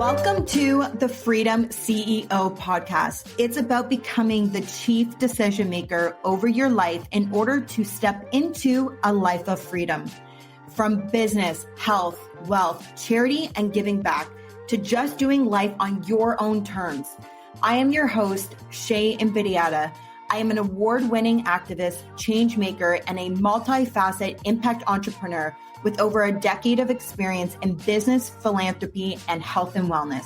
Welcome to the Freedom CEO podcast. It's about becoming the chief decision maker over your life in order to step into a life of freedom. From business, health, wealth, charity, and giving back to just doing life on your own terms. I am your host, Shay Invidiata. I am an award-winning activist, change maker, and a multi-facet impact entrepreneur with over a decade of experience in business, philanthropy, and health and wellness.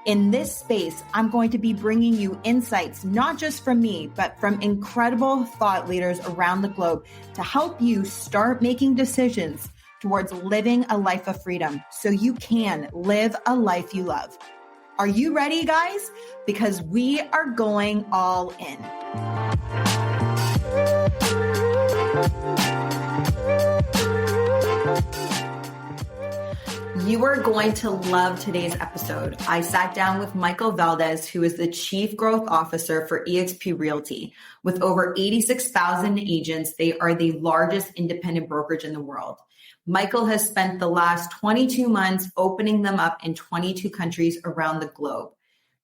In this space, I'm going to be bringing you insights, not just from me, but from incredible thought leaders around the globe to help you start making decisions towards living a life of freedom so you can live a life you love. Are you ready, guys? Because we are going all in. You are going to love today's episode. I sat down with Michael Valdes, who is the Chief Growth Officer for EXPI Realty. With over 86,000 agents, they are the largest independent brokerage in the world. Michael has spent the last 22 months opening them up in 22 countries around the globe.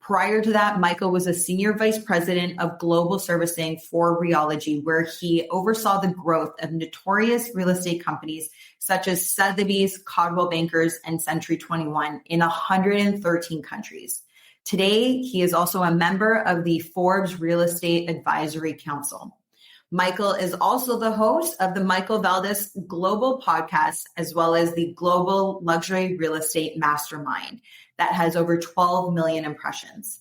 Prior to that, Michael was a Senior Vice President of Global Servicing for Realty, where he oversaw the growth of notorious real estate companies such as Sotheby's, Coldwell Bankers, and Century 21 in 113 countries. Today, he is also a member of the Forbes Real Estate Advisory Council. Michael is also the host of the Michael Valdes Global Podcast, as well as the Global Luxury Real Estate Mastermind that has over 12 million impressions.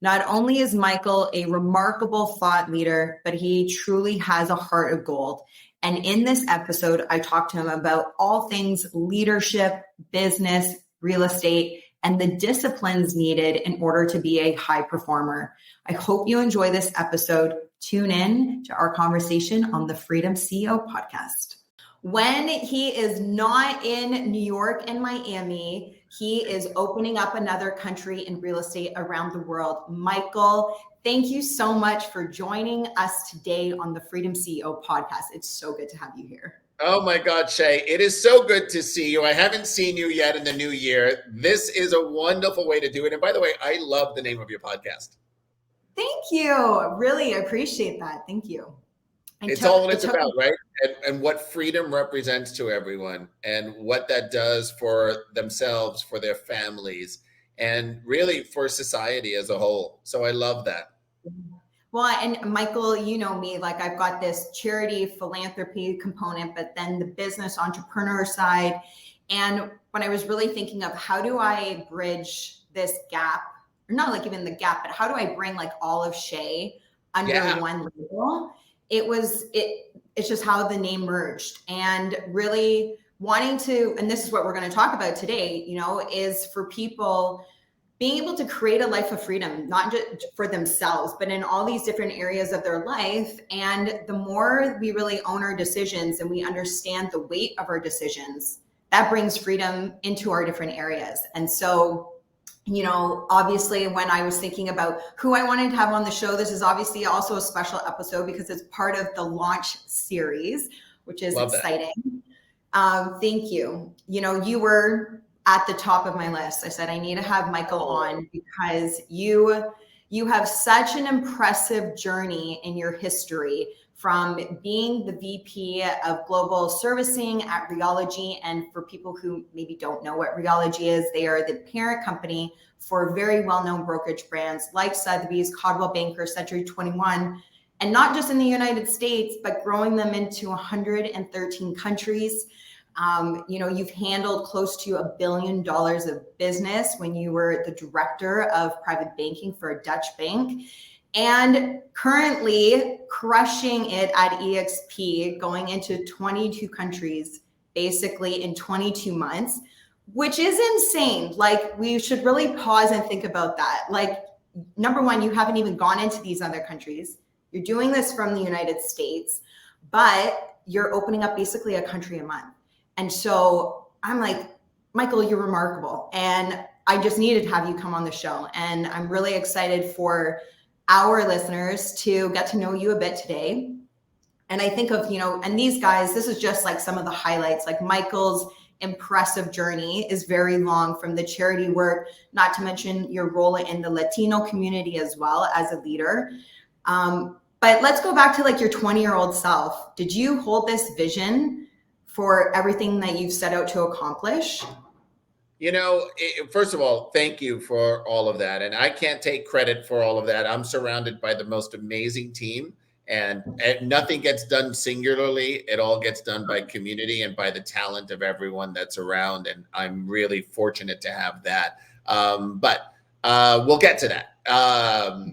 Not only is Michael a remarkable thought leader, but he truly has a heart of gold. And in this episode, I talked to him about all things leadership, business, real estate, and the disciplines needed in order to be a high performer. I hope you enjoy this episode. Tune in to our conversation on the Freedom CEO podcast. When he is not in New York and Miami, he is opening up another country in real estate around the world. Michael, thank you so much for joining us today on the Freedom CEO podcast. It's so good to have you here. Oh my God, Shay, it is so good to see you. I haven't seen you yet in the new year. This is a wonderful way to do it. And by the way, I love the name of your podcast. Thank you. Really appreciate that. Thank you. It's all what it's about, right? And what freedom represents to everyone and what that does for themselves, for their families, and really for society as a whole. So I love that. Well, and Michael, you know me, like I've got this charity philanthropy component, but then the business entrepreneur side. And when I was really thinking of how do I bridge this gap, or not like even the gap, but how do I bring like all of Shay under one label? It's just how the name merged, and really wanting to, and this is what we're going to talk about today, you know, is for people being able to create a life of freedom, not just for themselves, but in all these different areas of their life. And the more we really own our decisions and we understand the weight of our decisions, that brings freedom into our different areas. And so, you know, obviously when I was thinking about who I wanted to have on the show, this is obviously also a special episode because it's part of the launch series, which is exciting. Thank you. You know, you were at the top of my list. I said, I need to have Michael on because you have such an impressive journey in your history from being the VP of Global Servicing at Realty. And for people who maybe don't know what Realty is, they are the parent company for very well-known brokerage brands like Sotheby's, Coldwell Banker, Century 21, and not just in the United States, but growing them into 113 countries. You know, you've handled close to $1 billion of business when you were the director of private banking for a Dutch bank, and currently crushing it at EXPI, going into 22 countries, basically in 22 months, which is insane. Like, we should really pause and think about that. Like, number one, you haven't even gone into these other countries. You're doing this from the United States, but you're opening up basically a country a month. And so I'm like, Michael, you're remarkable. And I just needed to have you come on the show. And I'm really excited for our listeners to get to know you a bit today. And I think of, you know, and these guys, this is just like some of the highlights. Like Michael's impressive journey is very long, from the charity work, not to mention your role in the Latino community as well as a leader. But let's go back to like your 20-year-old self. Did you hold this vision for everything that you've set out to accomplish? First of all, thank you for all of that. And I can't take credit for all of that. I'm surrounded by the most amazing team, and nothing gets done singularly. It all gets done by community and by the talent of everyone that's around. And I'm really fortunate to have that. But we'll get to that.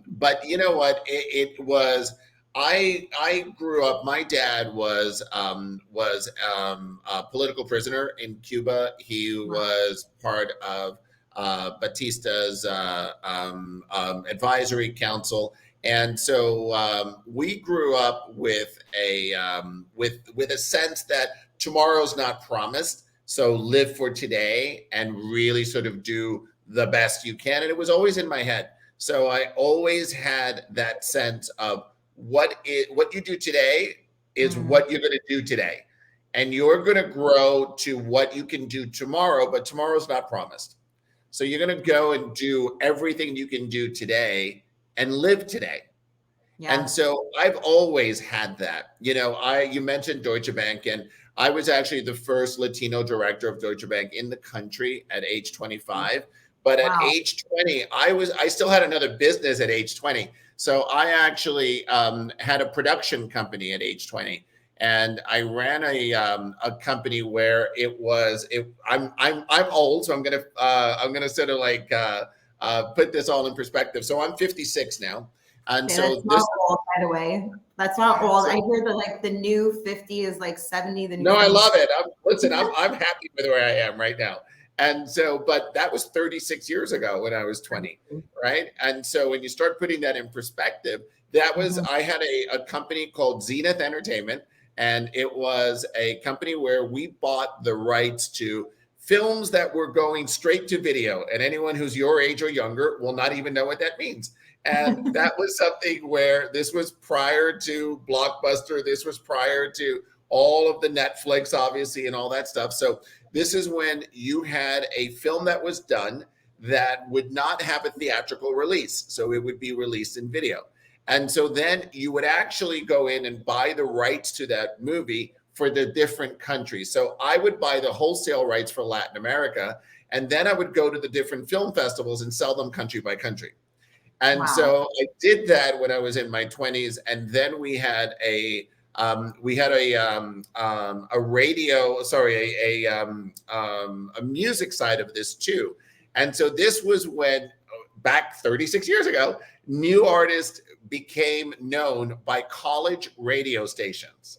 But you know what? It was. I grew up. My dad was a political prisoner in Cuba. He was part of Batista's advisory council, and so we grew up with a sense that tomorrow's not promised. So live for today and really sort of do the best you can. And it was always in my head. So I always had that sense of what you do today is what you're going to do today, and you're going to grow to what you can do tomorrow, but tomorrow's not promised. So you're going to go and do everything you can do today and live today. Yeah. And so I've always had that. You mentioned Deutsche Bank, and I was actually the first Latino director of Deutsche Bank in the country at age 25. But at age 20, I still had another business at age 20. So I actually had a production company at age 20, and I ran a company where I'm old, so I'm gonna sort of like put this all in perspective. So I'm 56 now, and okay, so that's not old, by the way. That's not old. I hear that the new 50 is like 70. No, I love it. I'm happy with where I am right now. And so, but that was 36 years ago when I was 20, right? And so when you start putting that in perspective, that was, I had a company called Zenith Entertainment, and it was a company where we bought the rights to films that were going straight to video. And anyone who's your age or younger will not even know what that means. And that was something where this was prior to Blockbuster. This was prior to all of the Netflix, obviously, and all that stuff. So this is when you had a film that was done that would not have a theatrical release. So it would be released in video. And so then you would actually go in and buy the rights to that movie for the different countries. So I would buy the wholesale rights for Latin America, and then I would go to the different film festivals and sell them country by country. And so I did that when I was in my 20s. And then we had a music side of this too. And so this was when, back 36 years ago, new artists became known by college radio stations.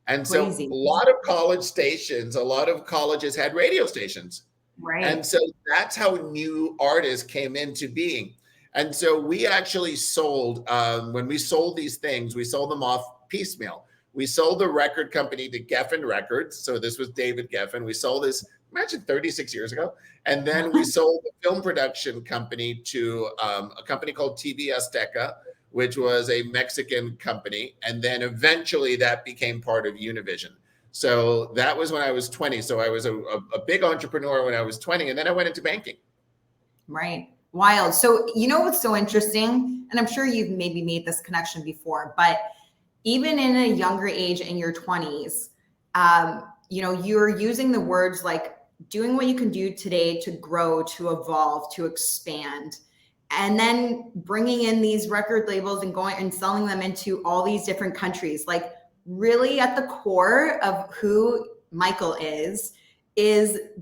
And so a lot of college stations, a lot of colleges had radio stations. Right. And so that's how new artists came into being. And so we actually sold, when we sold these things, we sold them off piecemeal. We sold the record company to Geffen Records. So this was David Geffen. We sold this, imagine 36 years ago. And then we sold the film production company to a company called TV Azteca, which was a Mexican company. And then eventually that became part of Univision. So that was when I was 20. So I was a big entrepreneur when I was 20. And then I went into banking. Right. Wild. So you know what's so interesting? And I'm sure you've maybe made this connection before, but even in a younger age, in your 20s, you're using the words like doing what you can do today to grow, to evolve, to expand, and then bringing in these record labels and going and selling them into all these different countries. Like really at the core of who Michael is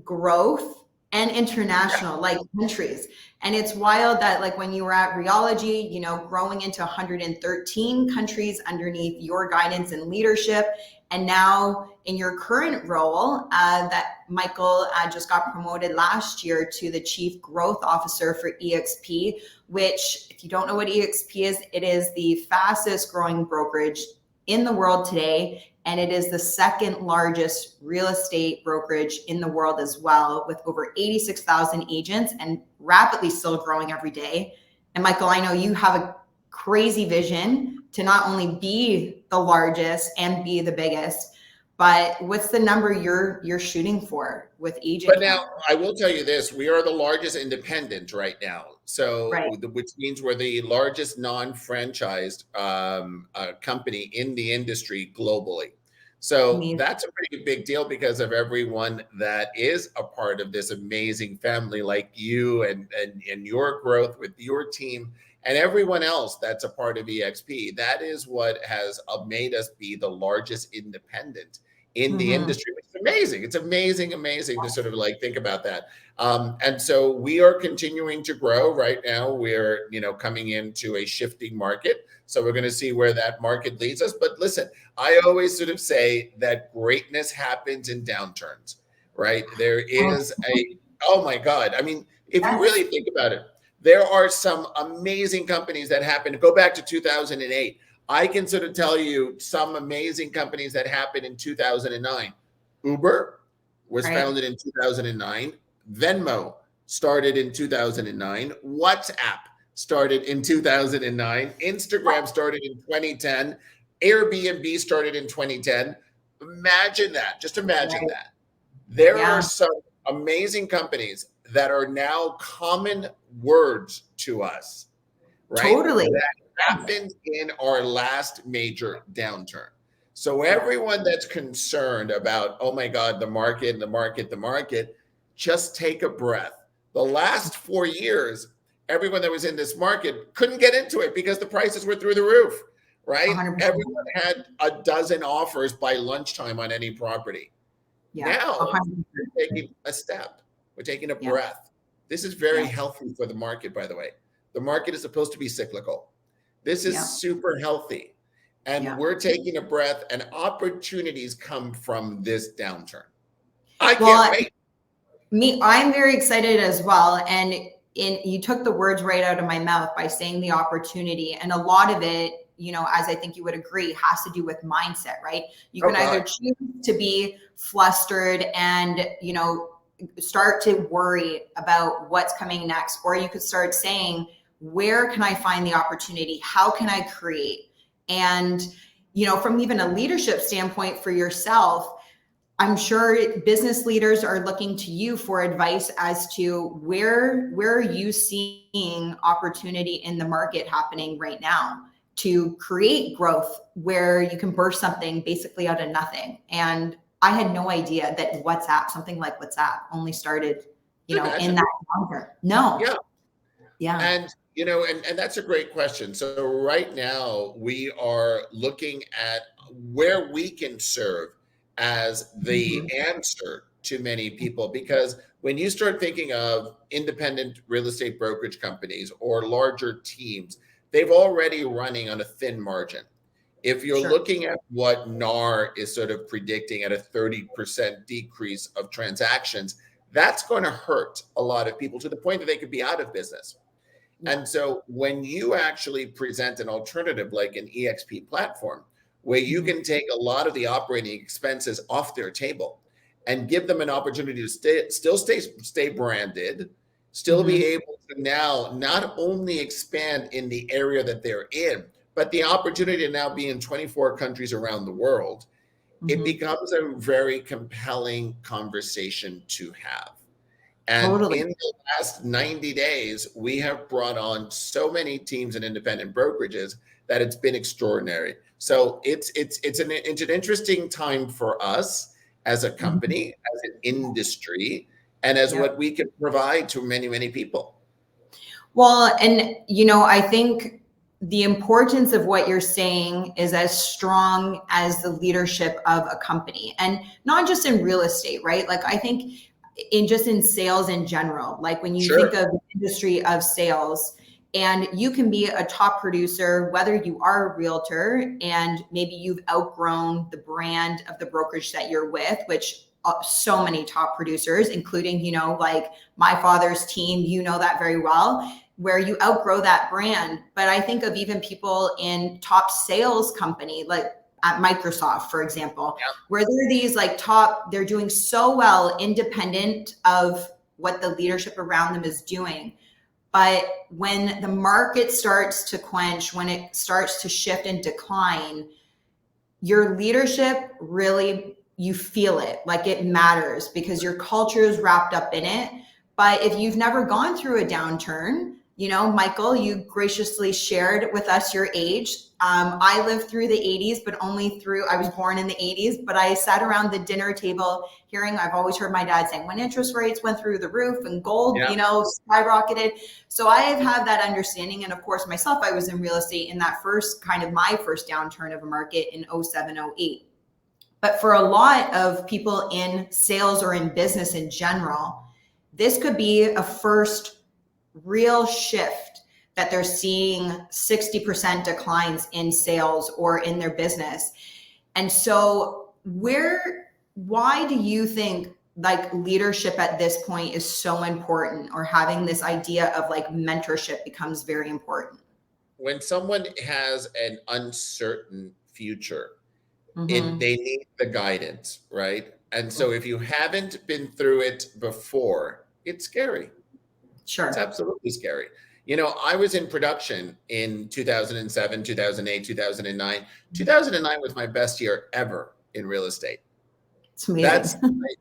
growth and international, like countries. And it's wild that like when you were at Realty, growing into 113 countries underneath your guidance and leadership. And now in your current role, that Michael just got promoted last year to the Chief Growth Officer for EXP, which if you don't know what EXP is, it is the fastest growing brokerage in the world today. And it is the second largest real estate brokerage in the world as well, with over 86,000 agents and rapidly still growing every day. And Michael, I know you have a crazy vision to not only be the largest and be the biggest, but what's the number you're shooting for with agent But now count? I will tell you this: we are the largest independent right now, Right. which means we're the largest non-franchised company in the industry globally. So Amazing. that's a pretty big deal because of everyone that is a part of this amazing family, like you and your growth with your team and everyone else that's a part of EXP. That is what has made us be the largest independent in the Mm-hmm. industry, which is amazing. It's amazing, amazing to sort of like think about that. And so we are continuing to grow. Right now, we're coming into a shifting market. So we're going to see where that market leads us. But listen, I always sort of say that greatness happens in downturns, right? There is oh my God. I mean, if you Yes. really think about it, there are some amazing companies that happened. Go back to 2008. I can sort of tell you some amazing companies that happened in 2009. Uber was Right. founded in 2009. Venmo started in 2009. WhatsApp started in 2009. Instagram started in 2010. Airbnb started in 2010. Imagine that. Just imagine Right. that. There are Yeah. some amazing companies that are now common words to us, right? Totally. Happened in our last major downturn. So everyone that's concerned about, oh my God, the market, just take a breath. The last 4 years, everyone that was in this market couldn't get into it because the prices were through the roof, right? 100%. Everyone had a dozen offers by lunchtime on any property. Yeah. Now 100%. we're taking a step. We're taking a Yeah. breath. This is very Yeah. healthy for the market, by the way. The market is supposed to be cyclical. This is Yeah. super healthy. And Yeah. we're taking a breath, and opportunities come from this downturn. I can't Well, wait. I'm very excited as well. And you took the words right out of my mouth by saying the opportunity. And a lot of it, as I think you would agree, has to do with mindset, right? You Oh can either God. choose to be flustered and, start to worry about what's coming next, or you could start saying, where can I find the opportunity? How can I create? And, from even a leadership standpoint for yourself, I'm sure business leaders are looking to you for advice as to where are you seeing opportunity in the market happening right now to create growth where you can burst something basically out of nothing. And I had no idea that something like WhatsApp only started, in Imagine. that longer. No. Yeah. Yeah. And and that's a great question. So right now we are looking at where we can serve as the answer to many people, because when you start thinking of independent real estate brokerage companies or larger teams, they've already running on a thin margin. If you're Sure. looking at what NAR is sort of predicting at a 30% decrease of transactions, that's going to hurt a lot of people to the point that they could be out of business. Yeah. And so when you actually present an alternative like an EXP platform, where you can take a lot of the operating expenses off their table and give them an opportunity to stay branded, still be able to now not only expand in the area that they're in, but the opportunity to now be in 24 countries around the world, it becomes a very compelling conversation to have. And Totally. in the last 90 days, we have brought on so many teams and independent brokerages that it's been extraordinary. So it's an interesting time for us as a company, as an industry, and as what we can provide to many, many people. Well, and I think the importance of what you're saying is as strong as the leadership of a company, and not just in real estate, right? Like I think in sales in general, like when you think of the industry of sales, and you can be a top producer, whether you are a realtor and maybe you've outgrown the brand of the brokerage that you're with, which so many top producers, including, like my father's team, that very well, where you outgrow that brand. But I think of even people in top sales company, like at Microsoft, for example, where they're these like they're doing so well independent of what the leadership around them is doing. But when the market starts to quench, when it starts to shift and decline, your leadership really you feel it, like it matters because your culture is wrapped up in it. But if you've never gone through a downturn, you know, Michael, you graciously shared with us your age. I lived through the 80s, but only through, I was born in the 80s, but I sat around the dinner table hearing, I've always heard my dad saying when interest rates went through the roof and gold, Yeah. you know, skyrocketed. So I have had that understanding. And of course, myself, I was in real estate in that first kind of my first downturn of a market in 07, 08. But for a lot of people in sales or in business in general, this could be a first real shift that they're seeing 60% declines in sales or in their business. And so why do you think like leadership at this point is so important, or having this idea of like mentorship becomes very important? When someone has an uncertain future, Mm-hmm. they need the guidance, right? And so if you haven't been through it before, it's scary. Sure. It's absolutely scary. You know, I was in production in 2007, 2008, 2009. 2009 was my best year ever in real estate. It's amazing. That's,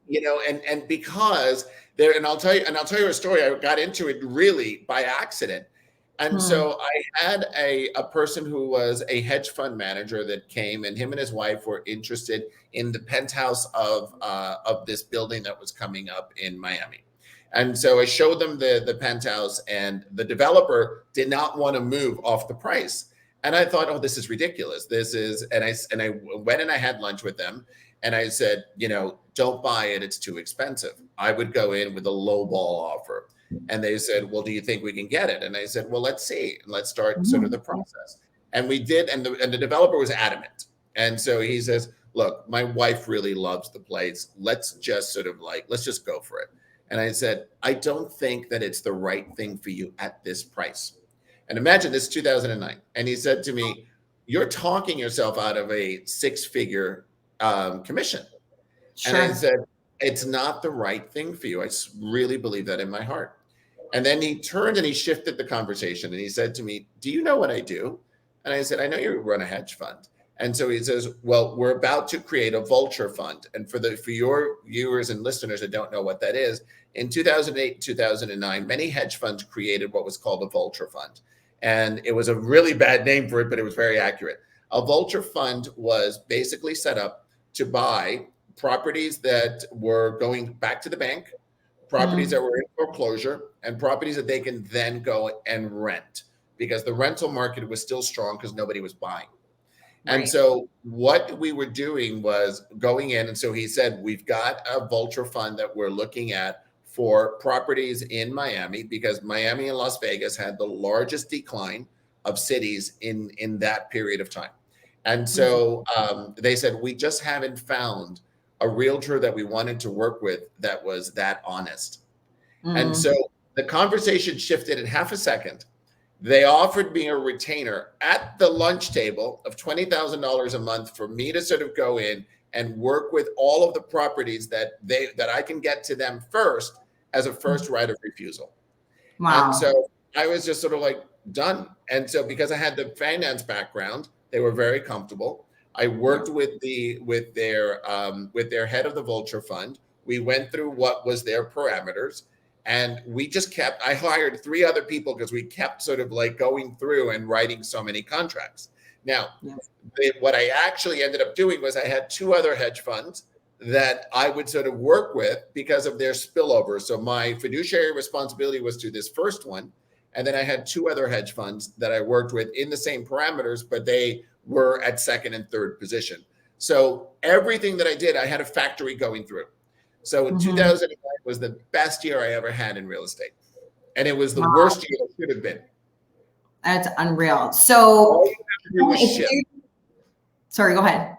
you know, and because there, and I'll tell you a story. I got into it really by accident. And so I had a person who was a hedge fund manager that came, and him and his wife were interested in the penthouse of this building that was coming up in Miami. And so I showed them the penthouse, and the developer did not want to move off the price. And I thought, oh, this is ridiculous. This is, and I went and I had lunch with them, and I said, you know, don't buy it. It's too expensive. I would go in with a low ball offer. And they said, well, do you think we can get it? And I said, well, let's see. Let's start sort of the process. And we did. And the developer was adamant. And so he says, look, my wife really loves the place. Let's just sort of like, let's just go for it. And I said, I don't think that it's the right thing for you at this price. And imagine this, 2009. And he said to me, you're talking yourself out of a six-figure commission. Sure. And I said, it's not the right thing for you. I really believe that in my heart. And then he turned and he shifted the conversation, and he said to me, do you know what I do? And I said, I know you run a hedge fund. And so he says, well, we're about to create a vulture fund. And for your viewers and listeners that don't know what that is, in 2008, 2009, many hedge funds created what was called a vulture fund. And it was a really bad name for it, but it was very accurate. A vulture fund was basically set up to buy properties that were going back to the bank, properties that were in foreclosure, and properties that they can then go and rent, because the rental market was still strong because nobody was buying. Right. And so what we were doing was going in. And so he said, we've got a vulture fund that we're looking at for properties in Miami, because Miami and Las Vegas had the largest decline of cities in that period of time. And so they said, we just haven't found a realtor that we wanted to work with that was that honest. And so the conversation shifted in half a second. They offered me a retainer at the lunch table of $20,000 a month for me to sort of go in and work with all of the properties that I can get to them first as a first right of refusal. Wow. And so I was just sort of like done. And so because I had the finance background, they were very comfortable. I worked with their head of the vulture fund. We went through what was their parameters, and we just I hired 3 other people because we kept sort of like going through and writing so many contracts. Now, what I actually ended up doing was I had 2 other hedge funds that I would sort of work with because of their spillover. So my fiduciary responsibility was to this first one. And then I had 2 other hedge funds that I worked with in the same parameters, but they were at second and third position. So everything that I did, I had a factory going through. So 2009 was the best year I ever had in real estate. And it was the worst year it could have been. That's unreal. So, sorry, go ahead.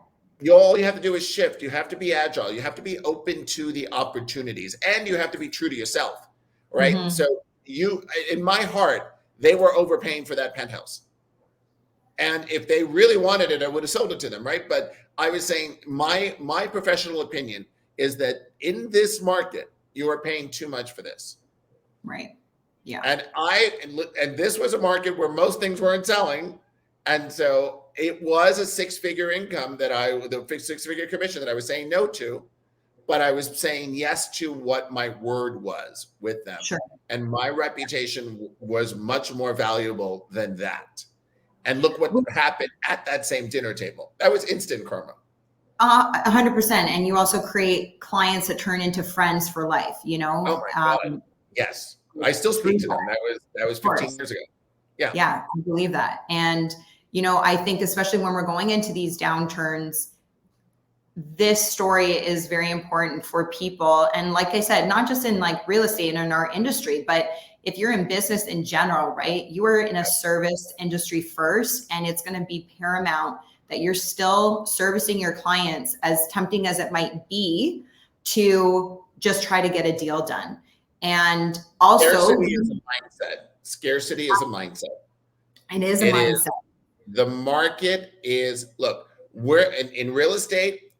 All you have to do is shift. You have to be agile. You have to be open to the opportunities, and you have to be true to yourself, right? So in my heart, they were overpaying for that penthouse. And if they really wanted it, I would have sold it to them, right? But I was saying my professional opinion is that in this market, you are paying too much for this. Right. Yeah. And this was a market where most things weren't selling. And so it was a six-figure income the six-figure commission that I was saying no to, but I was saying yes to what my word was with them. Sure. And my reputation was much more valuable than that. And look what happened at that same dinner table. That was instant karma. 100%. And you also create clients that turn into friends for life, you know? Oh my God. Yes. I still speak to them. That was 15 years ago. Yeah. Yeah, I believe that. And, you know, I think especially when we're going into these downturns, this story is very important for people. And like I said, not just in like real estate and in our industry, but if you're in business in general, right? You are in a service industry first, and it's going to be paramount that you're still servicing your clients, as tempting as it might be, to just try to get a deal done. And also, scarcity is a mindset. Scarcity is a mindset. It is a mindset. The market is, look, we're in real estate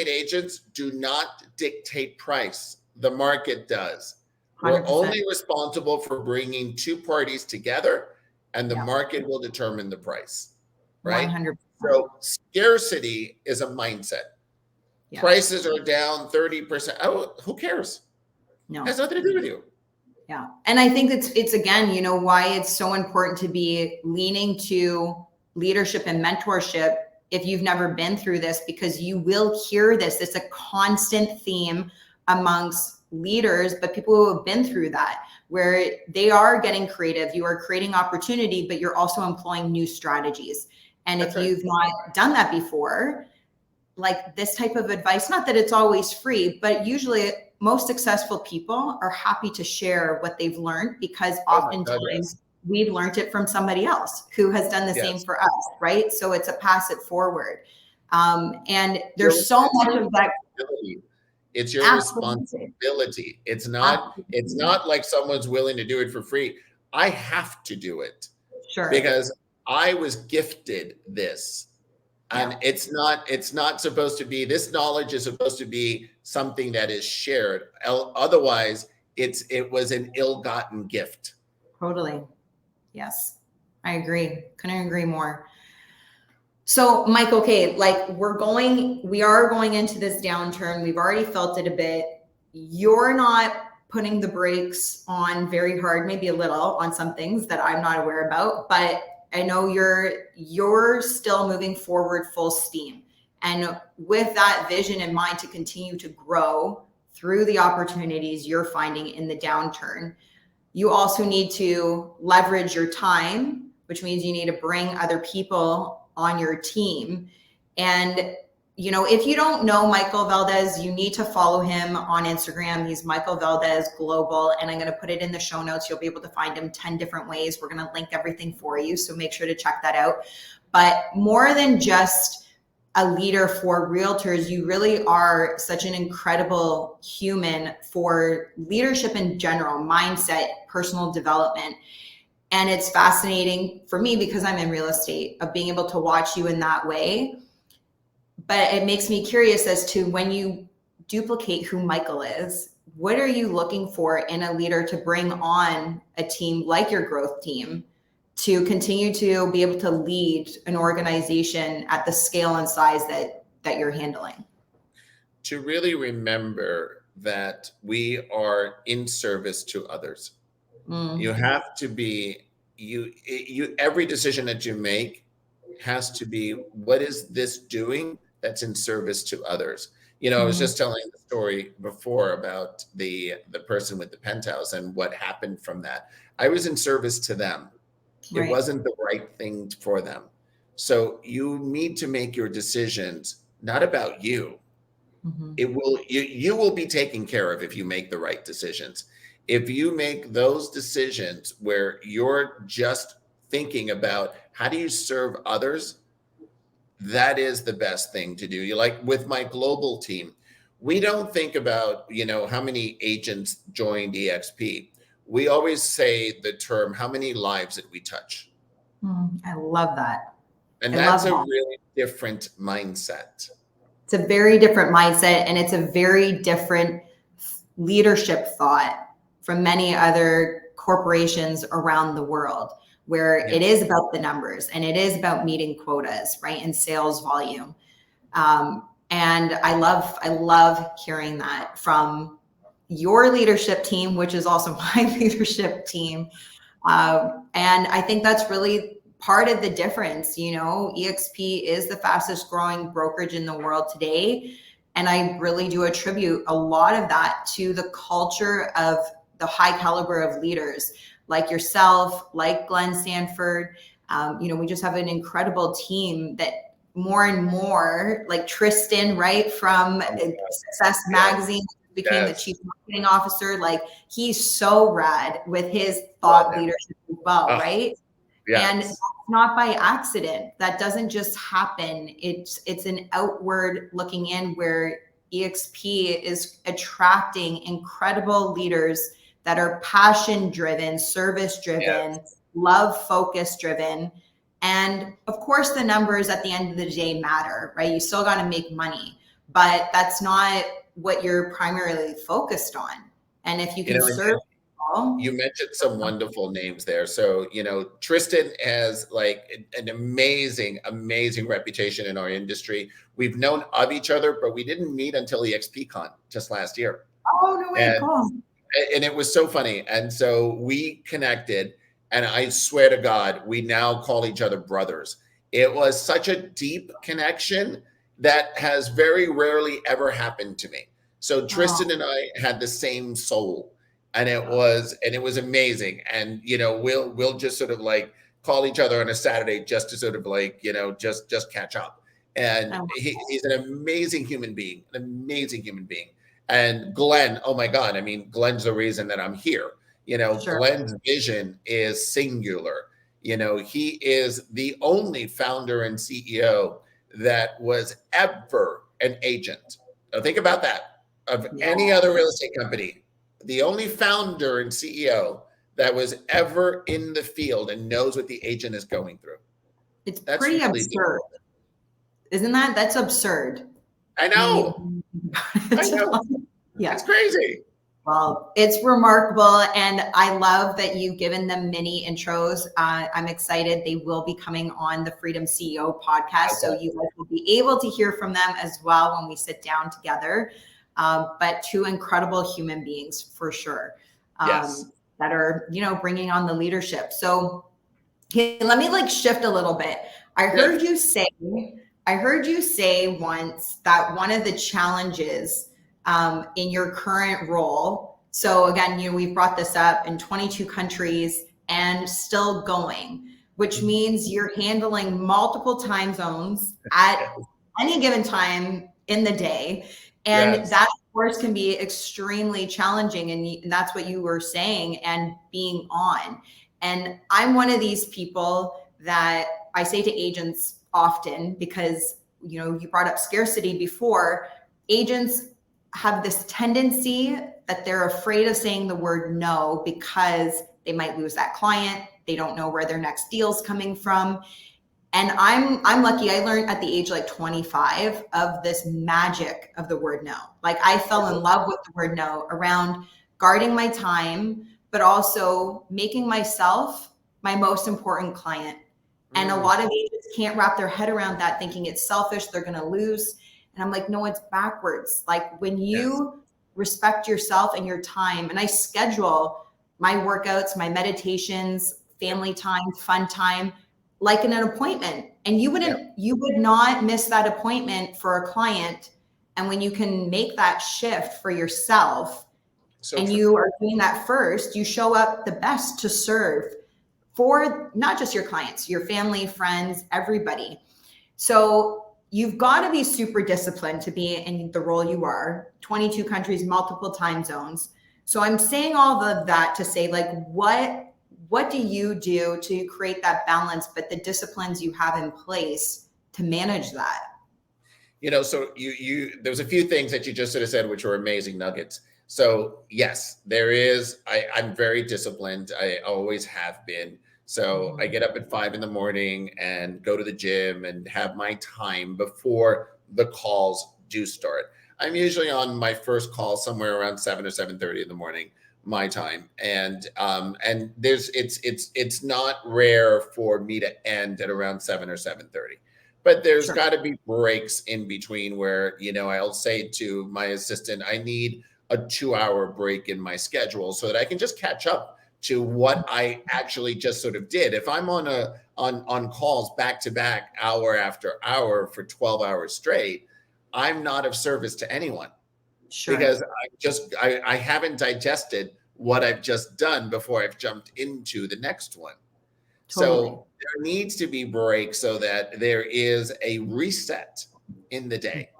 agents do not dictate price. The market does. 100%. We're only responsible for bringing two parties together, and the market will determine the price, right? 100%. So scarcity is a mindset. Yeah. Prices are down 30%. Oh, who cares? No, it has nothing to do with you. Yeah. And I think it's again, you know, why it's so important to be leaning to leadership and mentorship if you've never been through this, because you will hear this. It's a constant theme amongst leaders, but people who have been through that, where they are getting creative, you are creating opportunity, but you're also employing new strategies. And if you've not done that before, like this type of advice, not that it's always free, but usually most successful people are happy to share what they've learned, because oftentimes we've learned it from somebody else who has done the same for us, right? So it's a pass it forward. And there's so much of that. It's your responsibility. It's not like someone's willing to do it for free. I have to do it. Sure. Because I was gifted this. And it's not supposed to be, this knowledge is supposed to be something that is shared. Otherwise, it was an ill-gotten gift. Totally. Yes, I agree. Couldn't agree more. So Mike, okay, like we are going into this downturn. We've already felt it a bit. You're not putting the brakes on very hard, maybe a little on some things that I'm not aware about, but I know you're still moving forward full steam. And with that vision in mind to continue to grow through the opportunities you're finding in the downturn, you also need to leverage your time, which means you need to bring other people on your team. And, you know, if you don't know Michael Valdes, you need to follow him on Instagram. He's Michael Valdes Global, and I'm going to put it in the show notes. You'll be able to find him 10 different ways. We're going to link everything for you, so make sure to check that out. But more than just a leader for realtors, you really are such an incredible human for leadership in general, mindset, personal development. And it's fascinating for me, because I'm in real estate, of being able to watch you in that way. But it makes me curious as to, when you duplicate who Michael is, what are you looking for in a leader to bring on a team like your growth team to continue to be able to lead an organization at the scale and size that you're handling? To really remember that we are in service to others. You have to be, every decision that you make has to be, what is this doing that's in service to others? You know, I was just telling the story before about the person with the penthouse and what happened from that. I was in service to them. Right. It wasn't the right thing for them. So you need to make your decisions not about you. You will be taken care of if you make the right decisions. If you make those decisions where you're just thinking about how do you serve others, that is the best thing to do. You, like with my global team, we don't think about, you know, how many agents joined EXP. We always say the term, how many lives did we touch? I love that. And that's a really different mindset. It's a very different mindset, and it's a very different leadership thought from many other corporations around the world. where it is about the numbers and it is about meeting quotas, right? And sales volume. And I love hearing that from your leadership team, which is also my leadership team. And I think that's really part of the difference. EXP is the fastest growing brokerage in the world today. And I really do attribute a lot of that to the culture of the high caliber of leaders like yourself, like Glenn Sanford. We just have an incredible team that more and more, like Tristan, right, from Success Magazine, became the chief marketing officer. Like, he's so rad with his thought leadership as well, right? Yes. And that's not by accident. That doesn't just happen. It's an outward looking in where EXP is attracting incredible leaders that are passion driven, service driven, love focus driven. And of course, the numbers at the end of the day matter, right? You still got to make money, but that's not what you're primarily focused on. And if you can serve people. You mentioned some wonderful names there. So, Tristan has like an amazing, amazing reputation in our industry. We've known of each other, but we didn't meet until EXPCon just last year. Oh, no way, cool. And it was so funny. And so we connected, and I swear to God, we now call each other brothers. It was such a deep connection that has very rarely ever happened to me. So Tristan and I had the same soul, and it was amazing. And we'll just sort of like call each other on a Saturday just to sort of like just catch up. And he's an amazing human being, And Glenn, oh my God, I mean, Glenn's the reason that I'm here. Glenn's vision is singular. He is the only founder and CEO that was ever an agent. Now think about that. Of any other real estate company, the only founder and CEO that was ever in the field and knows what the agent is going through. That's pretty really absurd. Cool. Isn't that? That's absurd. I know. I know. Yeah. It's crazy. Well, it's remarkable. And I love that you've given them mini intros. I'm excited. They will be coming on the Freedom CEO podcast. Okay. So you guys will be able to hear from them as well when we sit down together. But two incredible human beings for sure. That are, bringing on the leadership. So let me shift a little bit. I heard you say once that one of the challenges in your current role. So again, we've brought this up in 22 countries and still going, which means you're handling multiple time zones at any given time in the day. And that, of course, can be extremely challenging. And that's what you were saying and being on. And I'm one of these people that I say to agents often, because, you brought up scarcity before. Agents have this tendency that they're afraid of saying the word no because they might lose that client. They don't know where their next deal's coming from. And I'm lucky. I learned at the age 25 of this magic of the word no. I fell in love with the word no around guarding my time, but also making myself my most important client. And a lot of agents can't wrap their head around that, thinking it's selfish, they're going to lose. And I'm like, no, it's backwards. When you respect yourself and your time, and I schedule my workouts, my meditations, family time, fun time, like in an appointment. And you would not miss that appointment for a client. And when you can make that shift for yourself, you are doing that first, you show up the best to serve for not just your clients, your family, friends, everybody. So you've got to be super disciplined to be in the role you are, 22 countries, multiple time zones. So I'm saying all of that to say, what do you do to create that balance, but the disciplines you have in place to manage that? So there's a few things that you just sort of said, which were amazing nuggets. So yes, I'm very disciplined. I always have been. So I get up at 5 a.m. and go to the gym and have my time before the calls do start. I'm usually on my first call somewhere around 7 or 7:30 in the morning. my time. And it's not rare for me to end at around 7 or 7:30. But there's Sure. got to be breaks in between where, I'll say to my assistant, I need a 2-hour break in my schedule so that I can just catch up to what I actually just sort of did. If I'm on calls back to back, hour after hour for 12 hours straight, I'm not of service to anyone. Sure. Because I haven't digested what I've just done before I've jumped into the next one. Totally. So there needs to be breaks so that there is a reset in the day.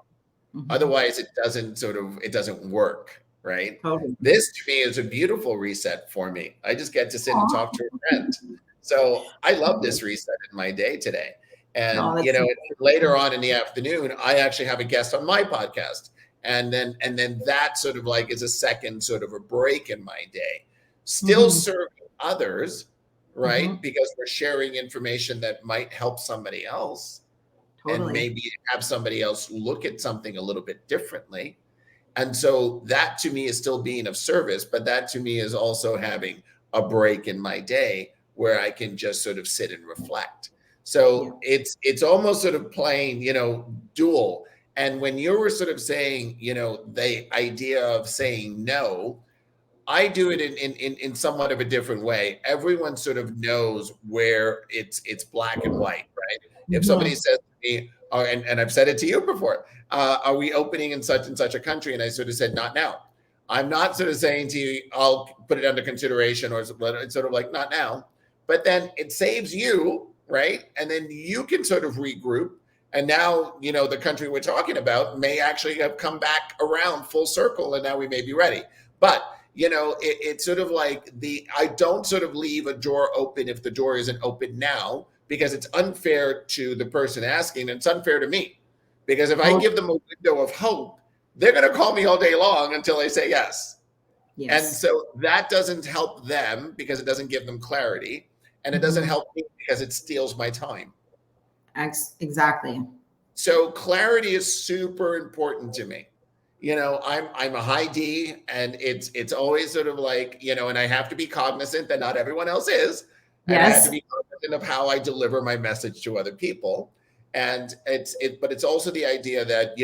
Mm-hmm. Otherwise, it doesn't work, right? Totally. This to me is a beautiful reset for me. I just get to sit and talk to a friend. So I love this reset in my day today. And later on in the afternoon, I actually have a guest on my podcast. And then that sort of like is a second sort of a break in my day. Still serving others, right? Because we're sharing information that might help somebody else. Totally. And maybe have somebody else look at something a little bit differently. And so that to me is still being of service, but that to me is also having a break in my day where I can just sort of sit and reflect. So it's almost sort of playing, dual. And when you were sort of saying, the idea of saying no, I do it in somewhat of a different way. Everyone sort of knows where it's black and white, right? If somebody says to me, and I've said it to you before, are we opening in such and such a country? And I sort of said, not now. I'm not sort of saying to you, I'll put it under consideration, or it's sort of like, not now. But then it saves you, right? And then you can sort of regroup. And now, the country we're talking about may actually have come back around full circle, and now we may be ready. But, it's sort of like I don't sort of leave a door open if the door isn't open now, because it's unfair to the person asking, and it's unfair to me. Because if I give them a window of hope, they're going to call me all day long until they say yes. And so that doesn't help them because it doesn't give them clarity. And it doesn't help me because it steals my time. Exactly. So clarity is super important to me. I'm a high D, and it's always sort of like, and I have to be cognizant that not everyone else is. And I have to be cognizant of how I deliver my message to other people. And but it's also the idea that,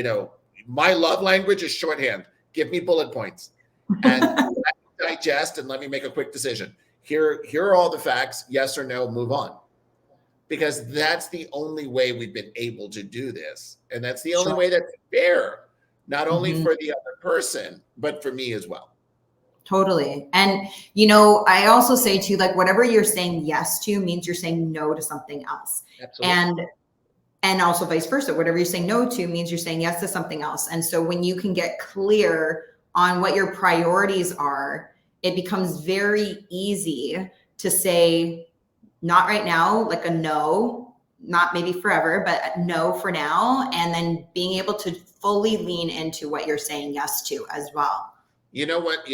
my love language is shorthand. Give me bullet points and digest and let me make a quick decision. Here are all the facts. Yes or no, move on. Because that's the only way we've been able to do this. And that's the only way that's fair, not only for the other person, but for me as well. Totally. And, I also say too, like, whatever you're saying yes to means you're saying no to something else. Absolutely. And also vice versa. Whatever you're saying no to means you're saying yes to something else. And so when you can get clear on what your priorities are, it becomes very easy to say, not right now, like a no, not maybe forever, but a no for now. And then being able to fully lean into what you're saying yes to as well. You know what?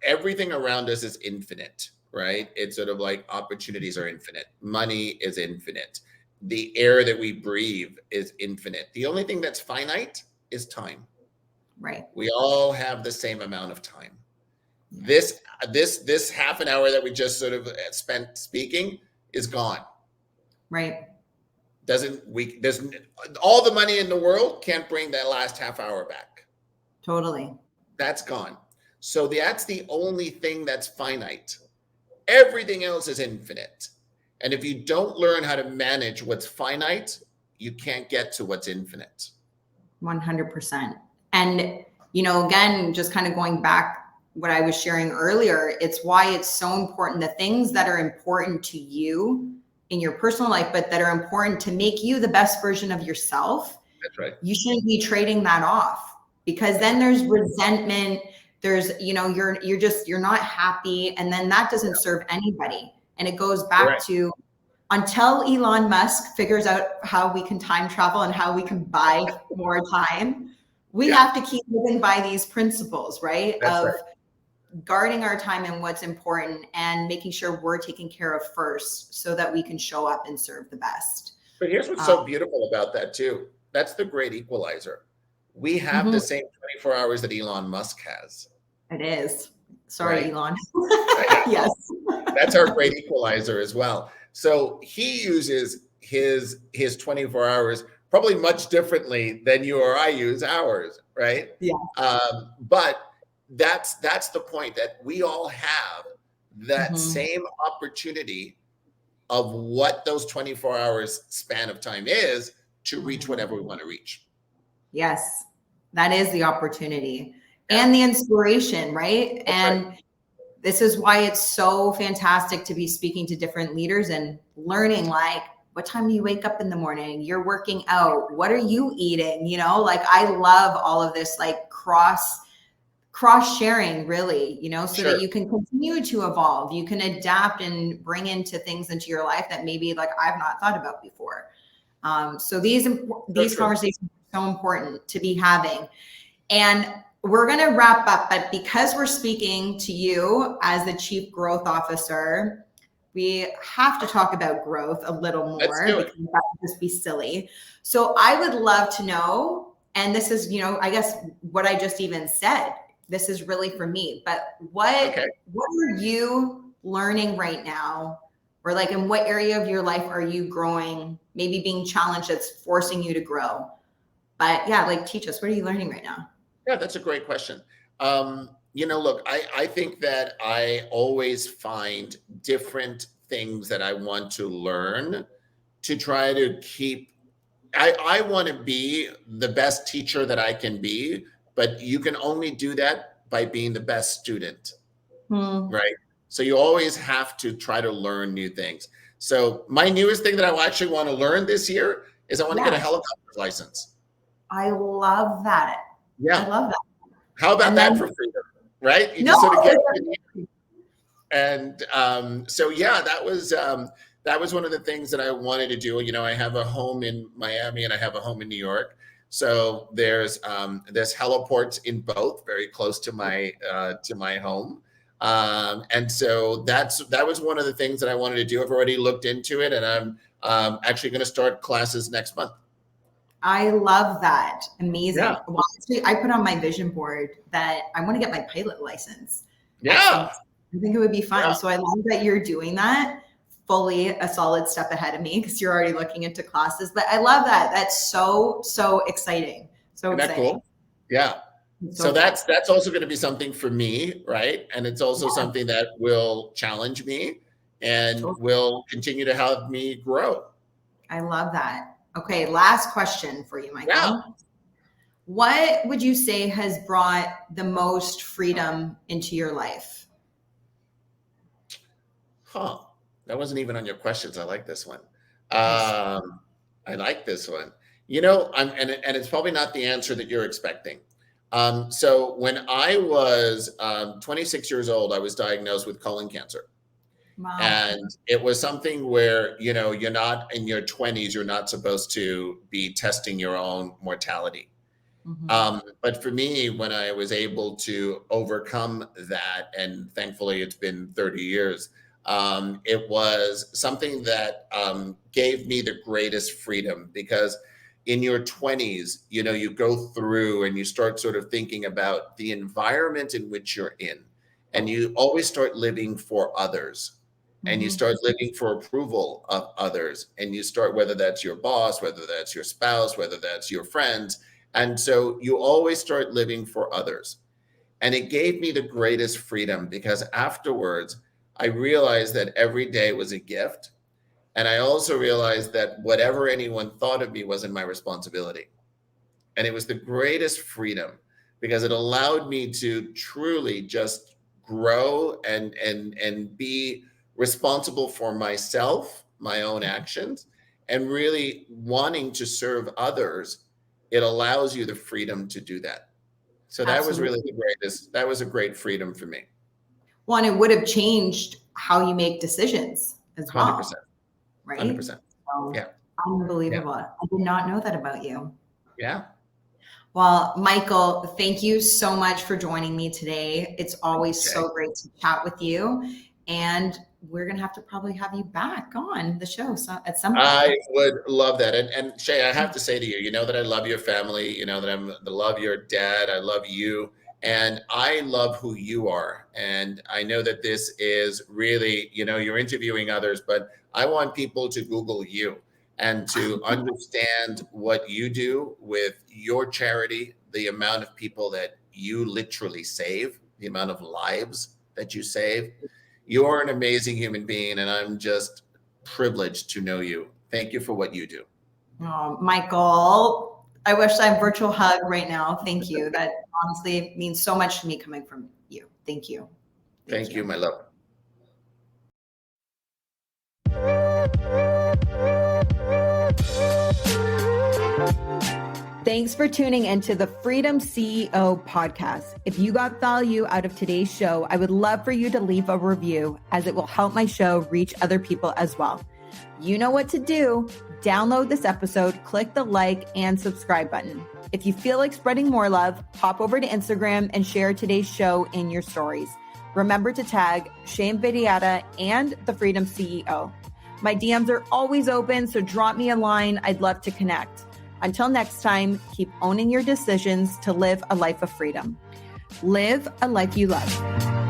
Everything around us is infinite, right? It's sort of like opportunities are infinite. Money is infinite. The air that we breathe is infinite. The only thing that's finite is time. Right. We all have the same amount of time. This half an hour that we just sort of spent speaking is gone. Right. There's all the money in the world can't bring that last half hour back. Totally. That's gone. So that's the only thing that's finite. Everything else is infinite. And if you don't learn how to manage what's finite, you can't get to what's infinite. 100%. And, again, just kind of going back what I was sharing earlier, it's why it's so important. The things that are important to you in your personal life, but that are important to make you the best version of yourself. That's right. You shouldn't be trading that off, because then there's resentment. There's, you're not happy. And then that doesn't serve anybody. And it goes back to, until Elon Musk figures out how we can time travel and how we can buy more time, we have to keep living by these principles, right? Guarding our time and what's important, and making sure we're taken care of first so that we can show up and serve the best. But here's what's so beautiful about that too. That's the great equalizer. We have the same 24 hours that Elon Musk has. It is. Sorry, right? Elon. I know. Yes. That's our great equalizer as well. So he uses his 24 hours probably much differently than you or I use ours, right? Yeah. But that's the point, that we all have that same opportunity of what those 24 hours span of time is to reach whatever we want to reach. Yes, that is the opportunity Yeah. and the inspiration, right? That's And right. this is why it's so fantastic to be speaking to different leaders and learning, like, what time do you wake up in the morning? You're working out. What are you eating? You know, like, I love all of this, like, cross sharing, really, you know, so that Sure. you can continue to evolve. You can adapt and bring into things into your life that maybe, like, I've not thought about before. So these conversations are so important to be having. And we're going to wrap up, but because we're speaking to you as the Chief Growth Officer, we have to talk about growth a little more because that would just be silly. So I would love to know, and this is, you know, I guess what I just even said, this is really for me, but what are you learning right now? Or like, in what area of your life are you growing, maybe being challenged that's forcing you to grow? But yeah, like, teach us, what are you learning right now? Yeah, that's a great question. You know, look, I think that I always find different things that I want to learn to try to keep. I want to be the best teacher that I can be, but you can only do that by being the best student, right? So you always have to try to learn new things. So my newest thing that I actually want to learn this year is I want to get a helicopter license. I love that. Yeah. I love that. How about And that then, for freedom, right? You no, just sort of get and so yeah, that was one of the things that I wanted to do. You know, I have a home in Miami and I have a home in New York. So there's heliports in both, very close to my home. And so that was one of the things that I wanted to do. I've already looked into it, and I'm actually going to start classes next month. I love that. Amazing. Yeah. Well, actually, I put on my vision board that I want to get my pilot license. Yeah. I think it would be fun. Yeah. So I love that you're doing that. Fully a solid step ahead of me because you're already looking into classes. But I love that. That's so exciting. So Isn't that exciting. cool? Yeah. So that's also going to be something for me, right? And it's also something that will challenge me and will continue to help me grow. I love that. Okay, last question for you, Michael. Yeah. What would you say has brought the most freedom into your life? Huh. That wasn't even on your questions. I like this one. I like this one. You know, and it's probably not the answer that you're expecting. So when I was 26 years old, I was diagnosed with colon cancer. Wow. And it was something where, you know, you're not in your 20s, you're not supposed to be testing your own mortality. But for me, when I was able to overcome that, and thankfully it's been 30 years, it was something that gave me the greatest freedom, because in your 20s, you know, you go through and you start sort of thinking about the environment in which you're in, and you always start living for others. And you start living for approval of others, and you start, whether that's your boss, whether that's your spouse, whether that's your friends. And so you always start living for others. And it gave me the greatest freedom, because afterwards I realized that every day was a gift. And I also realized that whatever anyone thought of me wasn't my responsibility. And it was the greatest freedom, because it allowed me to truly just grow and be responsible for myself, my own actions, and really wanting to serve others. It allows you the freedom to do that. So that was really that was a great freedom for me. Well, and it would have changed how you make decisions as well. 100%. Right? 100%. So, Yeah. unbelievable. Yeah. I did not know that about you. Yeah. Well, Michael, thank you so much for joining me today. It's always so great to chat with you. And we're going to have to probably have you back on the show at some point. I would love that. And Shay, I have to say to you, you know that I love your family. You know that I love your dad. I love you. And I love who you are. And I know that this is really, you're interviewing others, but I want people to Google you and to understand what you do with your charity, the amount of people that you literally save, the amount of lives that you save. You're an amazing human being, and I'm just privileged to know you. Thank you for what you do. Oh, Michael, I wish I had a virtual hug right now. Thank you. That honestly means so much to me coming from you. Thank you. Thank you, my love. Thanks for tuning into the Freedom CEO podcast. If you got value out of today's show, I would love for you to leave a review, as it will help my show reach other people as well. You know what to do. Download this episode, click the like and subscribe button. If you feel like spreading more love, pop over to Instagram and share today's show in your stories. Remember to tag Shane Vidiata and the Freedom CEO. My DMs are always open, so drop me a line. I'd love to connect. Until next time, keep owning your decisions to live a life of freedom. Live a life you love.